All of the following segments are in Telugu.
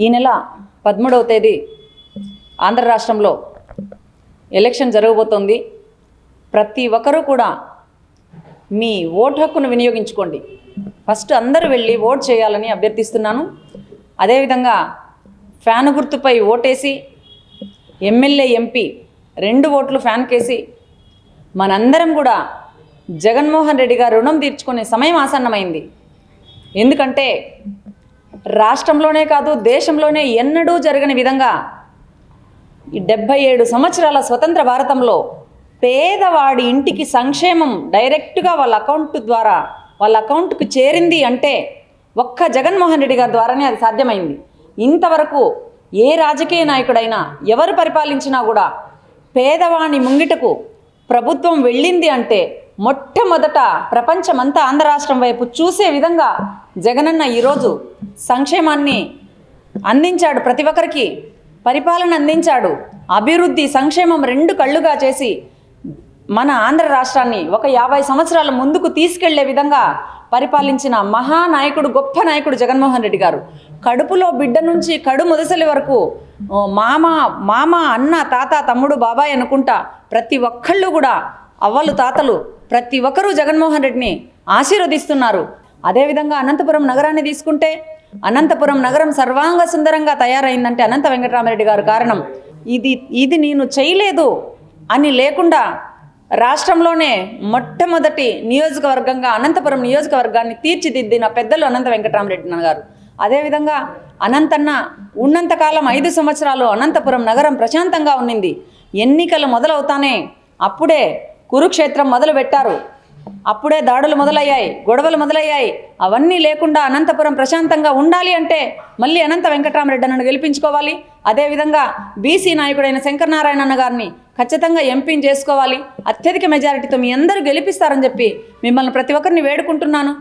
ఈ నెల 13వ తేదీ ఆంధ్ర రాష్ట్రంలో ఎలక్షన్ జరగబోతోంది. ప్రతి ఒక్కరూ కూడా మీ ఓటు హక్కును వినియోగించుకోండి. ఫస్ట్ అందరూ వెళ్ళి ఓట్ చేయాలని అభ్యర్థిస్తున్నాను. అదేవిధంగా ఫ్యాన్ గుర్తుపై ఓటేసి ఎమ్మెల్యే ఎంపీ 2 ఓట్లు ఫ్యాన్ కేసి మనందరం కూడా జగన్మోహన్ రెడ్డి గారు రుణం తీర్చుకునే సమయం ఆసన్నమైంది. ఎందుకంటే రాష్ట్రంలోనే కాదు దేశంలోనే ఎన్నడూ జరగని విధంగా ఈ 77 సంవత్సరాల స్వతంత్ర భారతంలో పేదవాడి ఇంటికి సంక్షేమం డైరెక్ట్గా వాళ్ళ అకౌంట్ ద్వారా వాళ్ళ అకౌంట్కి చేరింది అంటే ఒక్క జగన్మోహన్ రెడ్డి గారి ద్వారానే అది సాధ్యమైంది. ఇంతవరకు ఏ రాజకీయ నాయకుడైనా ఎవరు పరిపాలించినా కూడా పేదవాని ముంగిటకు ప్రభుత్వం వెళ్ళింది అంటే మొట్టమొదట ప్రపంచమంతా ఆంధ్ర రాష్ట్రం వైపు చూసే విధంగా జగనన్న ఈరోజు సంక్షేమాన్ని అందించాడు. ప్రతి ఒక్కరికి పరిపాలన అందించాడు. అభివృద్ధి సంక్షేమం 2 కళ్ళుగా చేసి మన ఆంధ్ర రాష్ట్రాన్ని ఒక 50 సంవత్సరాల ముందుకు తీసుకెళ్లే విధంగా పరిపాలించిన మహానాయకుడు, గొప్ప నాయకుడు జగన్మోహన్ రెడ్డి గారు. కడుపులో బిడ్డ నుంచి కడు ముదసలి వరకు మామ అన్న తాత తమ్ముడు బాబాయ్ అనుకుంటా ప్రతి ఒక్కళ్ళు కూడా అవ్వలు తాతలు ప్రతి ఒక్కరూ జగన్మోహన్ రెడ్డిని ఆశీర్వదిస్తున్నారు. అదేవిధంగా అనంతపురం నగరాన్ని తీసుకుంటే అనంతపురం నగరం సర్వాంగ సుందరంగా తయారైందంటే అనంత వెంకటరామరెడ్డి గారు కారణం. ఇది నేను చేయలేదు అని లేకుండా రాష్ట్రంలోనే మొట్టమొదటి నియోజకవర్గంగా అనంతపురం నియోజకవర్గాన్ని తీర్చిదిద్దిన పెద్దలు అనంత వెంకటరామరెడ్డి గారు. అదేవిధంగా అనంతన్న ఉన్నంతకాలం 5 సంవత్సరాలు అనంతపురం నగరం ప్రశాంతంగా ఉన్నింది. ఎన్నికలు మొదలవుతానే అప్పుడే కురుక్షేత్రం మొదలు పెట్టారు. అప్పుడే దాడులు మొదలయ్యాయి, గొడవలు మొదలయ్యాయి. అవన్నీ లేకుండా అనంతపురం ప్రశాంతంగా ఉండాలి అంటే మళ్ళీ అనంత వెంకటరామరెడ్డి అన్నను గెలిపించుకోవాలి. అదేవిధంగా బీసీ నాయకుడైన శంకరనారాయణ గారిని ఖచ్చితంగా ఎంపీని చేసుకోవాలి. అత్యధిక మెజారిటీతో మీ అందరూ గెలిపిస్తారని చెప్పి మిమ్మల్ని ప్రతి ఒక్కరిని వేడుకుంటున్నాను.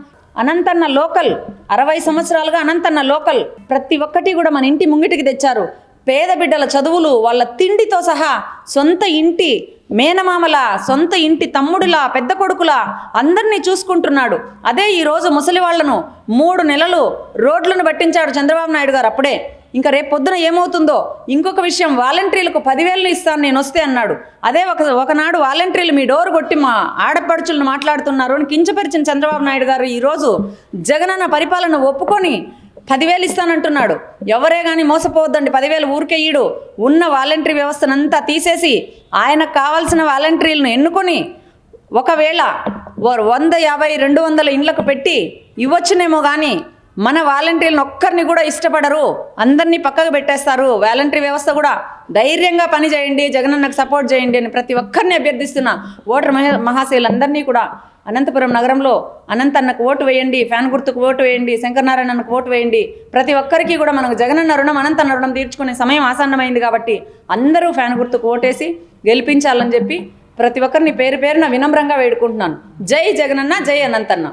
అనంతన్న లోకల్ 60 సంవత్సరాలుగా అనంతన్న లోకల్ ప్రతి ఒక్కటి కూడా మన ఇంటి ముంగిటికి తెచ్చారు. పేద బిడ్డల చదువులు వాళ్ళ తిండితో సహా సొంత ఇంటి మేనమామల, సొంత ఇంటి తమ్ముడులా, పెద్ద కొడుకులా అందరినీ చూసుకుంటున్నాడు. అదే ఈరోజు ముసలి వాళ్లను 3 నెలలు రోడ్లను పట్టించాడు చంద్రబాబు నాయుడు గారు. అప్పుడే ఇంకా రేపు పొద్దున ఏమవుతుందో. ఇంకొక విషయం, వాలంటీర్లకు 10,000 ఇస్తాను నేను వస్తే అన్నాడు. అదే ఒకనాడు వాలంటీర్లు మీ డోర్ కొట్టి మా ఆడపడుచులను మాట్లాడుతున్నారు అని కించపరిచిన చంద్రబాబు నాయుడు గారు ఈరోజు జగనన్న పరిపాలన ఒప్పుకొని 10,000 ఇస్తానంటున్నాడు. ఎవరే కానీ మోసపోవద్దండి. 10,000 ఊరికే ఈడు. ఉన్న వాలంటరీ వ్యవస్థనంతా తీసేసి ఆయనకు కావాల్సిన వాలంటీర్లను ఎన్నుకొని ఒకవేళ 150, 200 ఇండ్లకు పెట్టి ఇవ్వచ్చునేమో కానీ మన వాలంటీర్లను ఒక్కరిని కూడా ఇష్టపడరు. అందరినీ పక్కకు పెట్టేస్తారు. వాలంటరీ వ్యవస్థ కూడా ధైర్యంగా పని చేయండి, జగనన్నకు సపోర్ట్ చేయండి అని ప్రతి ఒక్కరిని అభ్యర్థిస్తున్న ఓటర్ మహాశయులందరినీ కూడా అనంతపురం నగరంలో అనంతన్నకు ఓటు వేయండి, ఫ్యాన్ గుర్తుకు ఓటు వేయండి, శంకరనారాయణకు ఓటు వేయండి. ప్రతి ఒక్కరికి కూడా మనకు జగనన్న రుణం అనంతన్న రుణం తీర్చుకునే సమయం ఆసన్నమైంది కాబట్టి అందరూ ఫ్యాన్ గుర్తుకు ఓటేసి గెలిపించాలని చెప్పి ప్రతి ఒక్కరిని పేరు పేరున వినమ్రంగా వేడుకుంటున్నాను. జై జగనన్న, జై అనంతన్న.